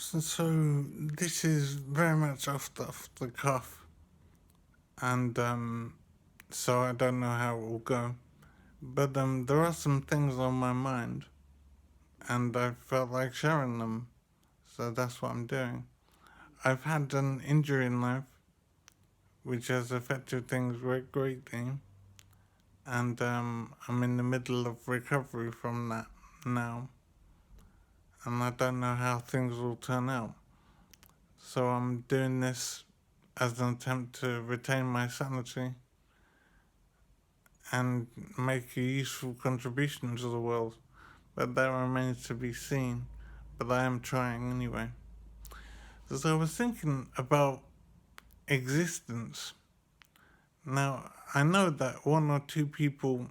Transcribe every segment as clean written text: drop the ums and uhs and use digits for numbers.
So this is very much off the cuff, and so I don't know how it will go. But there are some things on my mind, and I felt like sharing them, so that's what I'm doing. I've had an injury in life which has affected things greatly, and I'm in the middle of recovery from that now, and I don't know how things will turn out. So I'm doing this as an attempt to retain my sanity and make a useful contribution to the world, but that remains to be seen. But I am trying anyway. So I was thinking about existence. Now, I know that one or two people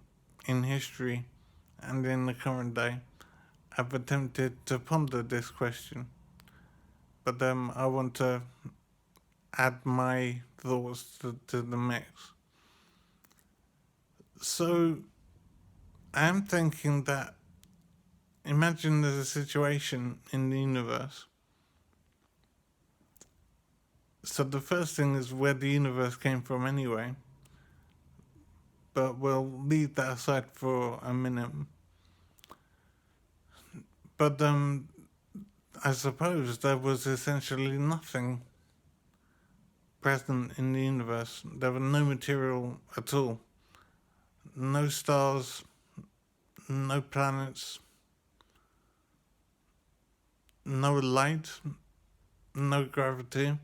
in history and in the current day have attempted to ponder this question, but I want to add my thoughts to the mix. So I am thinking that imagine there's a situation in the universe. So the first thing is where the universe came from anyway, but we'll leave that aside for a minute. But I suppose there was essentially nothing present in the universe. There was no material at all. No stars, no planets, no light, no gravity.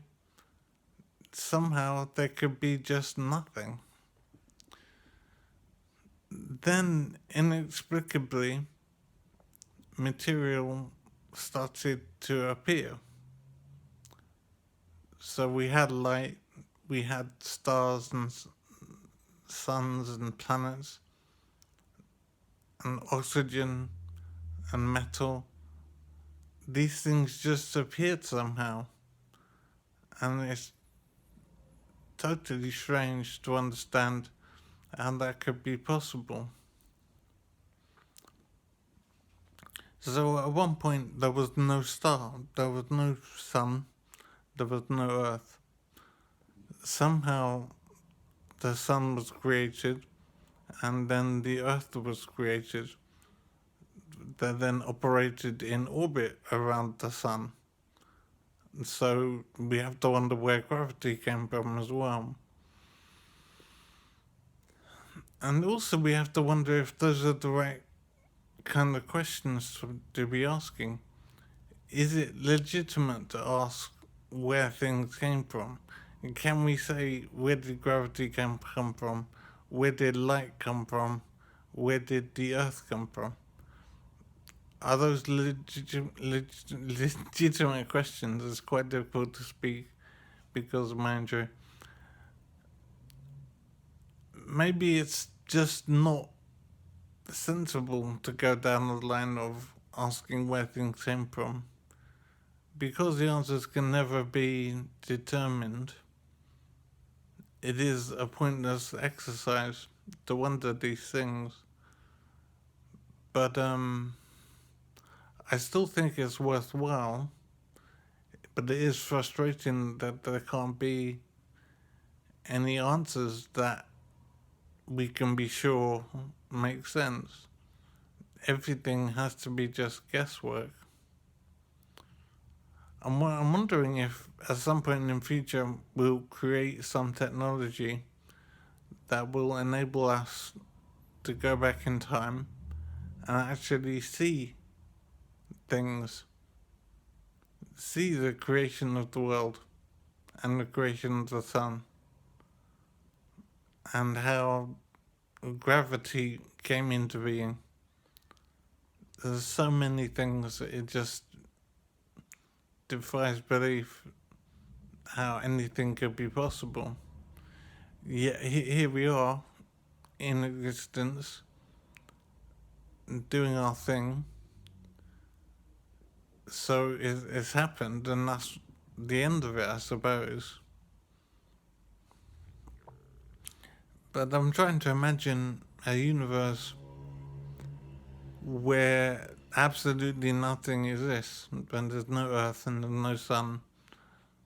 Somehow there could be just nothing. Then, inexplicably, material started to appear. So we had light, we had stars and suns and planets, and oxygen and metal. These things just appeared somehow, and it's totally strange to understand how that could be possible. So at one point there was no star, there was no sun, there was no earth. Somehow the sun was created, and then the earth was created, that then operated in orbit around the sun. So we have to wonder where gravity came from as well. And also we have to wonder if those are the right kind of questions to be asking. Is it legitimate to ask where things came from? Can we say where did gravity come from? Where did light come from? Where did the earth come from? Are those legitimate questions? It's quite difficult to speak because of my injury. Maybe it's just not sensible to go down the line of asking where things came from. Because the answers can never be determined, it is a pointless exercise to wonder these things. But I still think it's worthwhile, but it is frustrating that there can't be any answers that we can be sure make sense. Everything has to be just guesswork. I'm wondering if at some point in the future we'll create some technology that will enable us to go back in time and actually see things, see the creation of the world and the creation of the sun, and how gravity came into being. There's so many things, it just defies belief how anything could be possible. Yet here we are in existence, doing our thing. So it's happened, and that's the end of it, I suppose. But I'm trying to imagine a universe where absolutely nothing exists, when there's no earth and there's no sun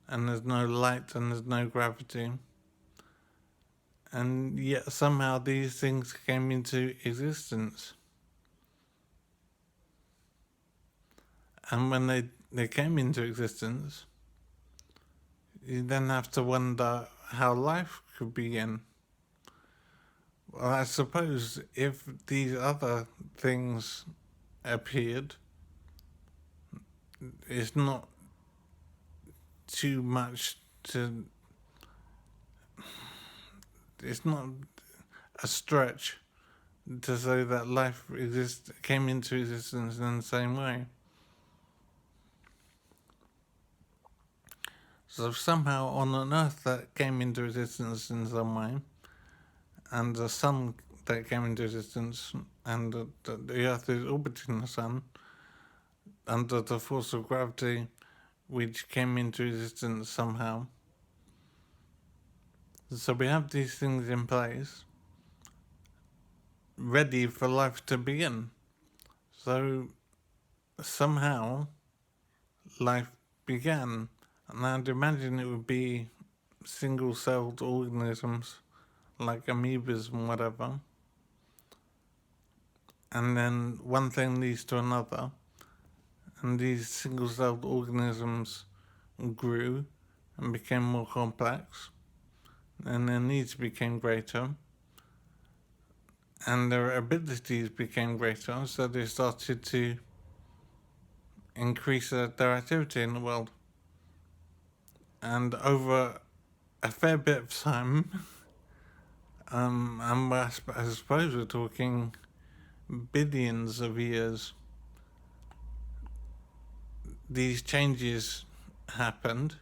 and there's no light and there's no gravity. And yet somehow these things came into existence. And when they came into existence, you then have to wonder how life could begin. Well, I suppose if these other things appeared, it's not too much to... It's not a stretch to say that life came into existence in the same way. So somehow on an earth that came into existence in some way, and the sun that came into existence, and the earth is orbiting the sun, under the force of gravity, which came into existence somehow. So we have these things in place, ready for life to begin. So somehow life began. And I'd imagine it would be single-celled organisms like amoebas and whatever. And then one thing leads to another. And these single-celled organisms grew and became more complex. And their needs became greater. And their abilities became greater, so they started to increase their activity in the world. And over a fair bit of time, and I suppose we're talking billions of years, these changes happened,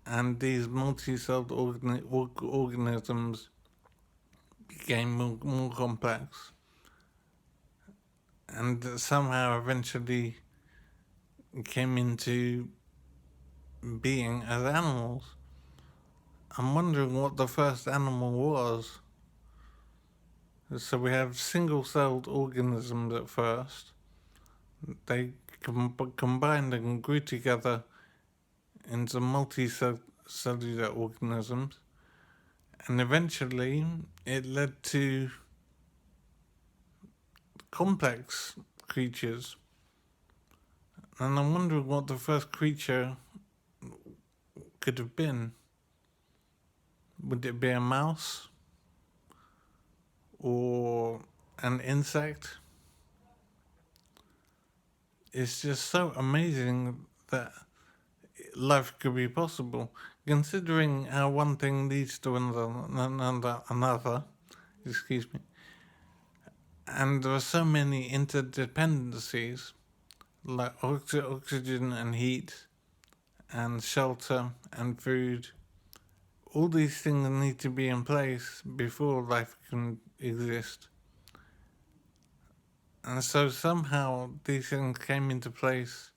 and these multi-celled organisms became more complex, and somehow eventually came into being as animals. I'm wondering what the first animal was. So we have single-celled organisms at first. They combined and grew together into multicellular organisms. And eventually it led to complex creatures. And I'm wondering what the first creature could have been. Would it be a mouse? Or an insect? It's just so amazing that life could be possible, considering how one thing leads to another, excuse me. And there are so many interdependencies, like oxygen and heat, and shelter and food. All these things need to be in place before life can exist. And so somehow these things came into place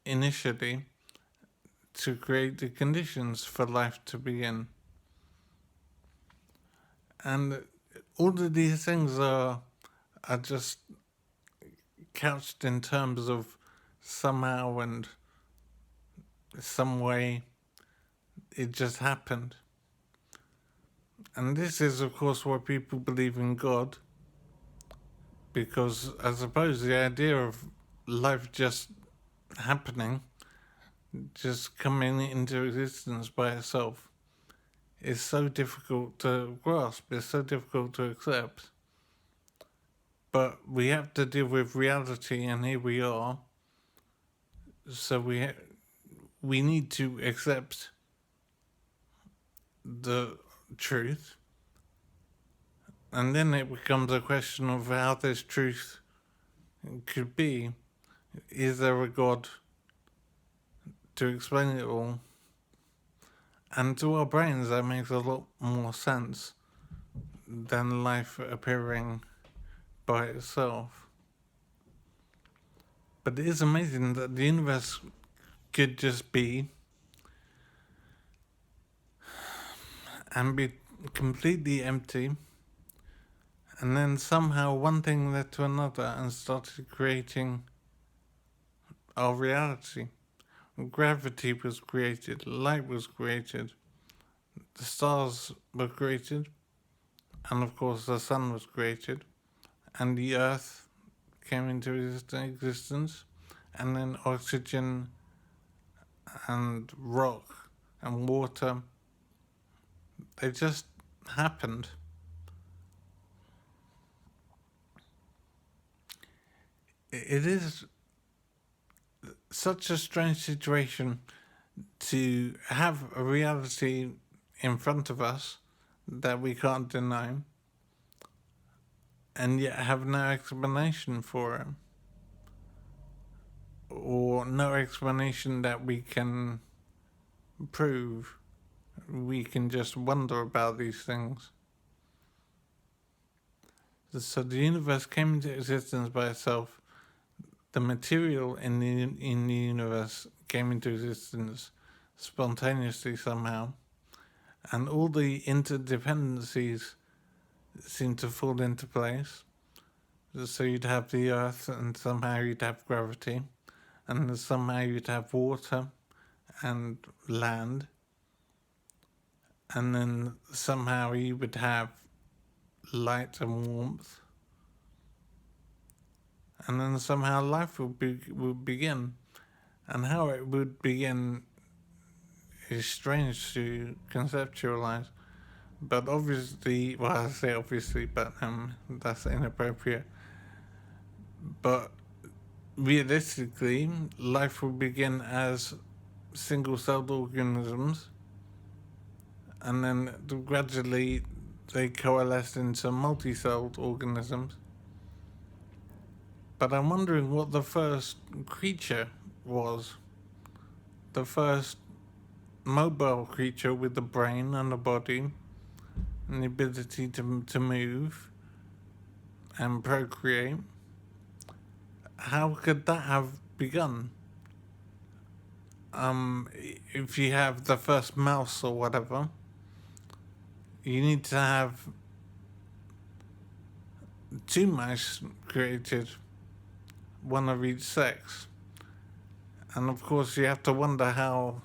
initially to create the conditions for life to begin. And all of these things are just couched in terms of somehow and some way it just happened. And this is, of course, why people believe in God, because I suppose the idea of life just happening, just coming into existence by itself, is so difficult to grasp, it's so difficult to accept. But we have to deal with reality, and here we are. So we need to accept the truth, and then it becomes a question of how this truth could be. Is there a God to explain it all? And to our brains that makes a lot more sense than life appearing by itself. But it is amazing that the universe could just be and be completely empty, And then somehow one thing led to another and started creating our reality. Gravity was created, light was created, the stars were created, and of course the sun was created, and the earth came into existence, and then oxygen and rock and water, they just happened. It is such a strange situation to have a reality in front of us that we can't deny, and yet have no explanation for it, or no explanation that we can prove. We can just wonder about these things. So the universe came into existence by itself. The material in the universe came into existence spontaneously somehow, and all the interdependencies seem to fall into place. So you'd have the earth, and somehow you'd have gravity, and somehow you'd have water and land, and then somehow you would have light and warmth, and then somehow life would begin. And how it would begin is strange to conceptualize. But obviously, well, I say obviously, but that's inappropriate. But realistically, life will begin as single-celled organisms, and then gradually they coalesce into multi-celled organisms. But I'm wondering what the first creature was. The first mobile creature with a brain and a body and the ability to move and procreate. How could that have begun? If you have the first mouse or whatever, you need to have 2 mice created, one of each sex. And of course you have to wonder how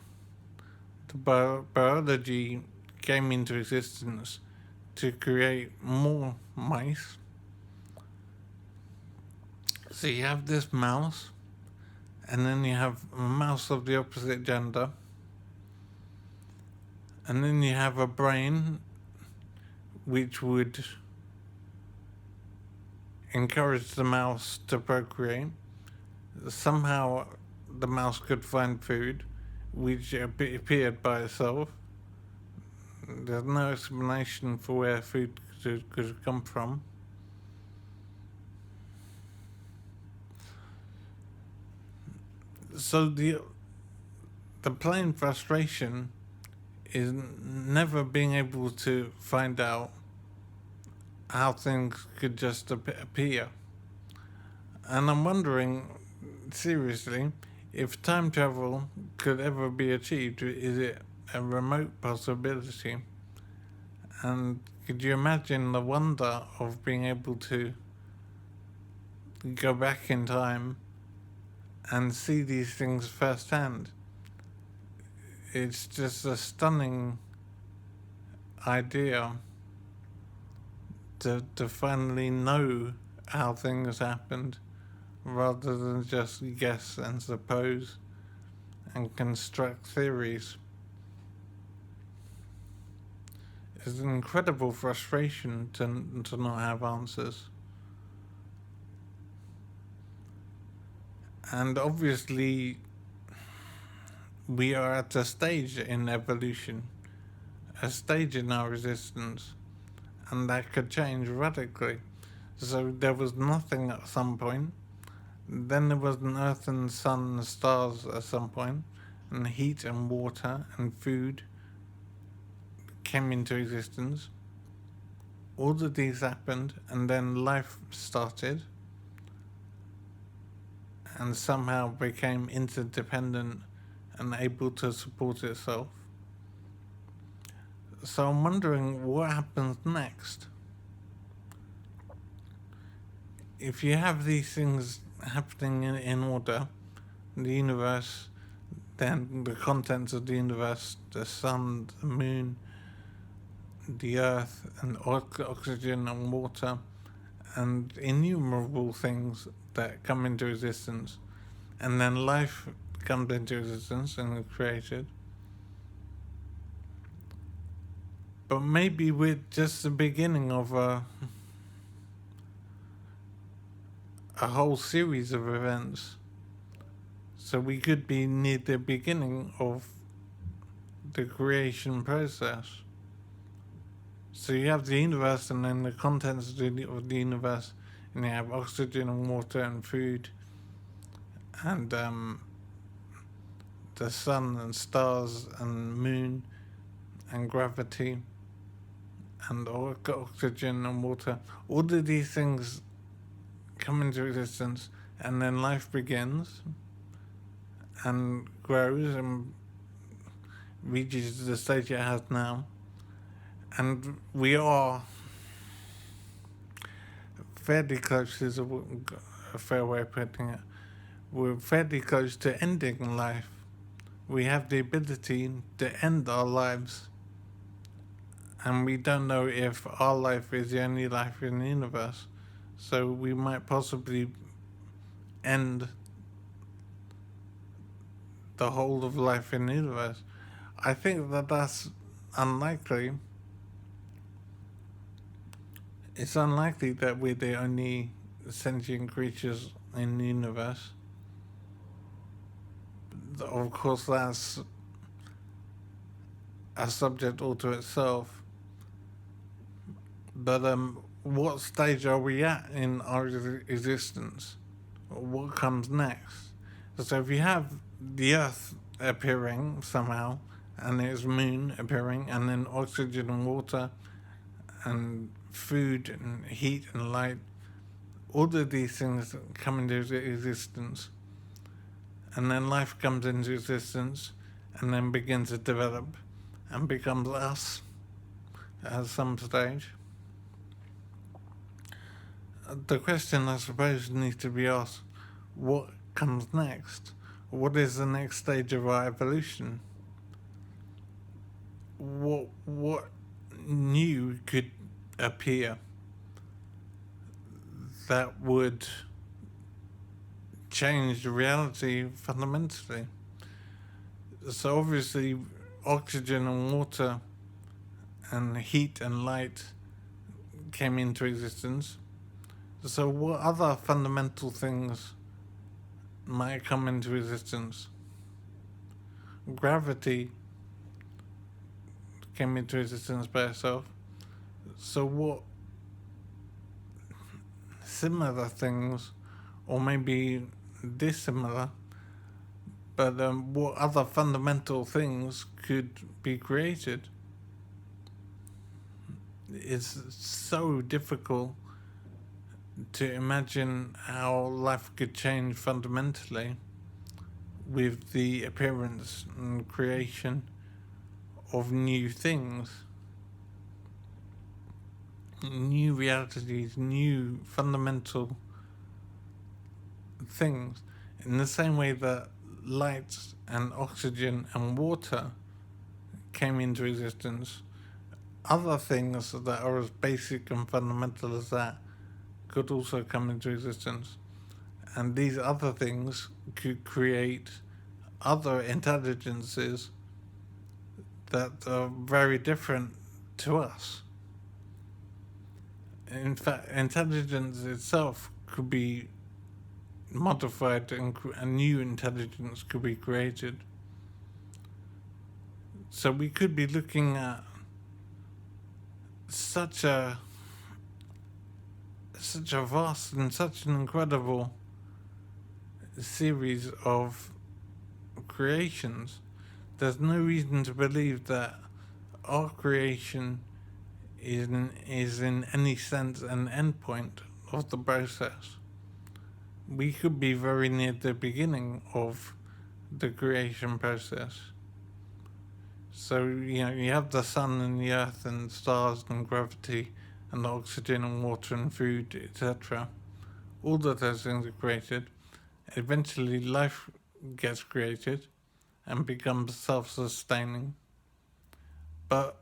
the biology came into existence to create more mice. So you have this mouse, and then you have a mouse of the opposite gender, and then you have a brain which would encourage the mouse to procreate. Somehow the mouse could find food, which appeared by itself. There's no explanation for where food could come from. So the plain frustration is never being able to find out how things could just appear. And I'm wondering, seriously, if time travel could ever be achieved. Is it a remote possibility? And could you imagine the wonder of being able to go back in time and see these things firsthand? It's just a stunning idea to finally know how things happened, rather than just guess and suppose and construct theories. It's an incredible frustration to not have answers. And obviously, we are at a stage in evolution, a stage in our existence, and that could change radically. So there was nothing at some point, then there was an earth and sun and stars at some point, and heat and water and food came into existence. All of these happened, and then life started, and somehow became interdependent and able to support itself. So I'm wondering what happens next. if you have these things happening in order, the universe, then the contents of the universe, the sun, the moon, the earth, and oxygen and water, and innumerable things that come into existence, and then life comes into existence and is created. But maybe we're just the beginning of a whole series of events. So we could be near the beginning of the creation process. So you have the universe and then the contents of the universe, and you have oxygen and water and food, and the sun and stars and moon and gravity and oxygen and water. All of these things come into existence, and then life begins and grows and reaches the stage it has now. And we are fairly close, is a fair way of putting it. We're fairly close to ending life. We have the ability to end our lives, and we don't know if our life is the only life in the universe. So we might possibly end the whole of life in the universe. I think that that's unlikely. It's unlikely that we're the only sentient creatures in the universe. Of course, that's a subject all to itself. But what stage are we at in our existence? What comes next? So if you have the Earth appearing somehow, and its moon appearing, and then oxygen and water, and food and heat and light, all of these things come into existence, and then life comes into existence, and then begins to develop, and becomes us at some stage. The question, I suppose, needs to be asked: what comes next? What is the next stage of our evolution? What new could appear that would change reality fundamentally? So obviously, oxygen and water and heat and light came into existence. So what other fundamental things might come into existence? Gravity came into existence by itself. So what similar things, or maybe dissimilar, but what other fundamental things could be created? It's so difficult to imagine how life could change fundamentally with the appearance and creation of new things, new realities, new fundamental things. In the same way that light and oxygen and water came into existence, other things that are as basic and fundamental as that could also come into existence. And these other things could create other intelligences that are very different to us. In fact, intelligence itself could be modified and a new intelligence could be created. So we could be looking at such a vast and such an incredible series of creations. There's no reason to believe that our creation is in any sense an endpoint of the process. We could be very near the beginning of the creation process. So, you have the sun and the earth and stars and gravity and oxygen and water and food, etc., all of those things are created. Eventually, life gets created and becomes self-sustaining. But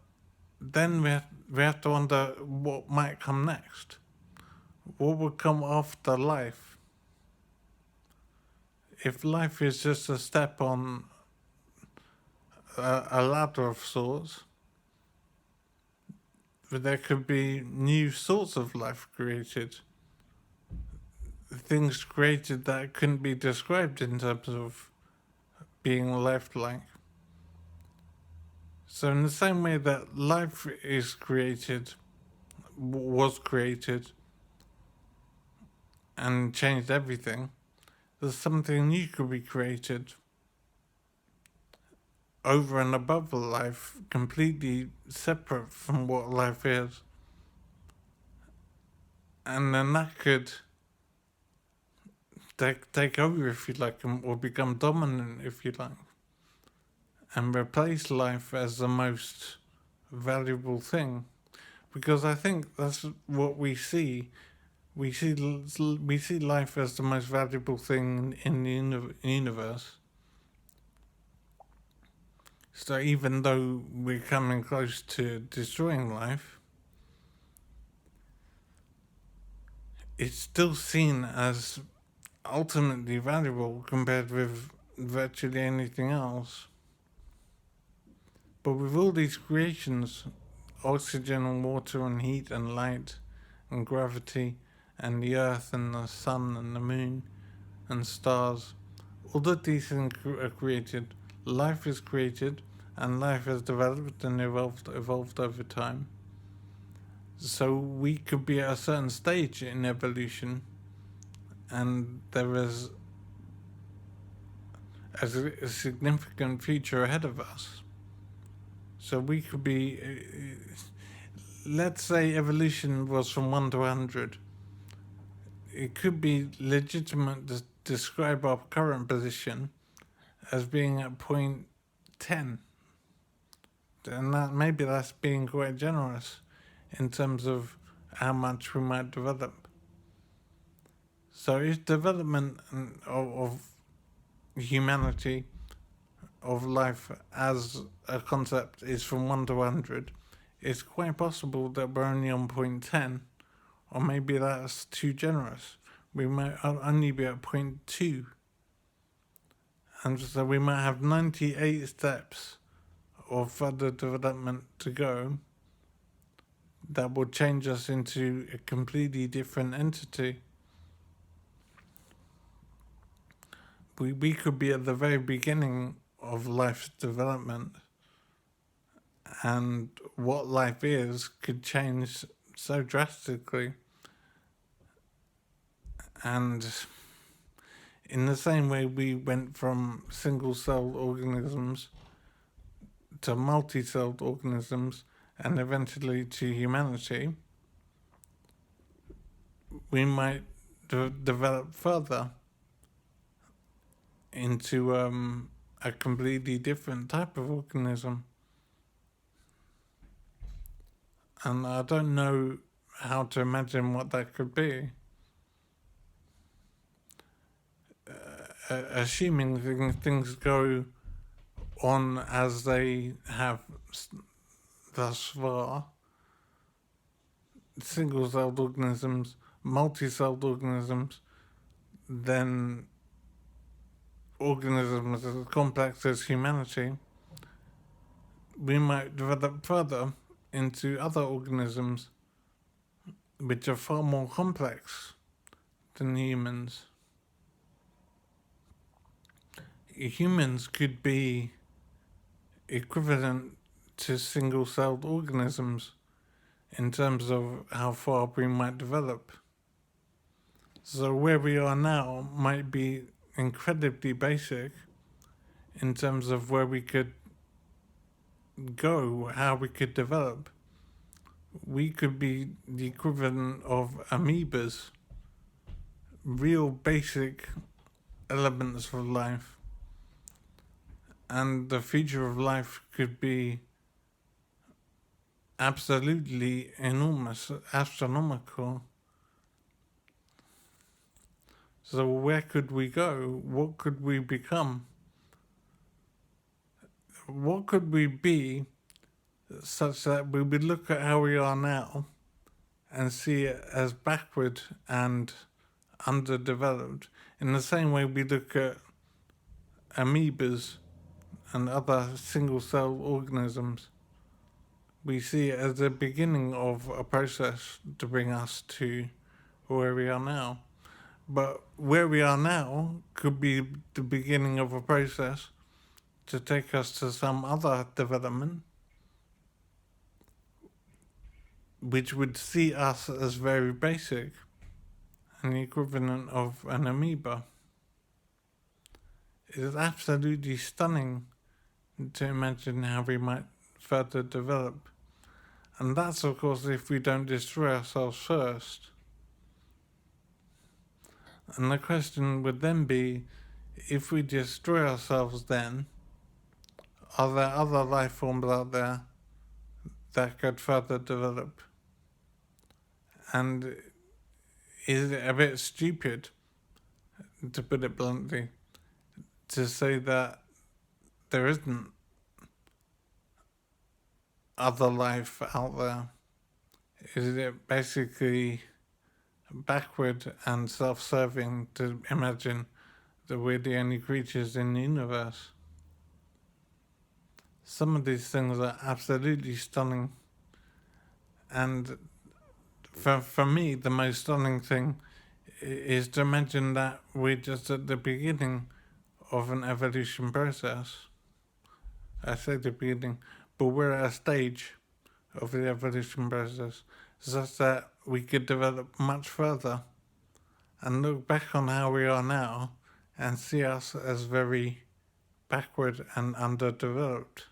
then we have to wonder what might come next. What will come after life? If life is just a step on a ladder of sorts, there could be new sorts of life created. Things created that couldn't be described in terms of being lifelike. So in the same way that life is created, was created, and changed everything, there's something new could be created over and above life, completely separate from what life is. And then that could take over, if you like, or become dominant, if you like, and replace life as the most valuable thing. Because I think that's what we see. We see life as the most valuable thing in the universe. So even though we're coming close to destroying life, it's still seen as ultimately valuable compared with virtually anything else. But with all these creations, oxygen and water and heat and light and gravity and the earth and the sun and the moon and stars, all of these things are created. Life is created, and life has developed and evolved over time. So we could be at a certain stage in evolution, and there is a significant future ahead of us. So we could be, let's say evolution was from 1 to 100. It could be legitimate to describe our current position as being at point 10. And that maybe that's being quite generous in terms of how much we might develop. So if development of humanity, of life as a concept is from 1 to 100, it's quite possible that we're only on point 10, or maybe that's too generous. We might only be at point 2. And so we might have 98 steps of further development to go that will change us into a completely different entity. We could be at the very beginning of life's development, and what life is could change so drastically. And in the same way we went from single-celled organisms to multi-celled organisms and eventually to humanity, we might develop further into a completely different type of organism. And I don't know how to imagine what that could be. Assuming things go on as they have thus far, single-celled organisms, multi-celled organisms, then organisms as complex as humanity, we might develop further into other organisms which are far more complex than humans. Humans could be equivalent to single-celled organisms in terms of how far we might develop. So where we are now might be incredibly basic in terms of where we could go, how we could develop. We could be the equivalent of amoebas, real basic elements of life. And the future of life could be absolutely enormous, astronomical. So where could we go? What could we become? What could we be such that we would look at how we are now and see it as backward and underdeveloped, in the same way we look at amoebas and other single-cell organisms? We see it as the beginning of a process to bring us to where we are now. But where we are now could be the beginning of a process to take us to some other development, which would see us as very basic and the equivalent of an amoeba. It is absolutely stunning to imagine how we might further develop. And that's, of course, if we don't destroy ourselves first. And the question would then be, if we destroy ourselves then, are there other life forms out there that could further develop? And is it a bit stupid, to put it bluntly, to say that there isn't other life out there? Is it basically backward and self-serving to imagine that we're the only creatures in the universe? Some of these things are absolutely stunning, and for me, the most stunning thing is to imagine that we're just at the beginning of an evolution process. I say the beginning, but we're at a stage of the evolution process such that we could develop much further and look back on how we are now and see us as very backward and underdeveloped.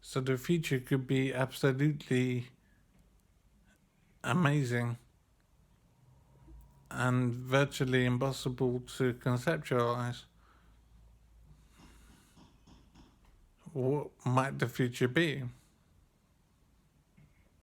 So the future could be absolutely amazing and virtually impossible to conceptualize. What might the future be?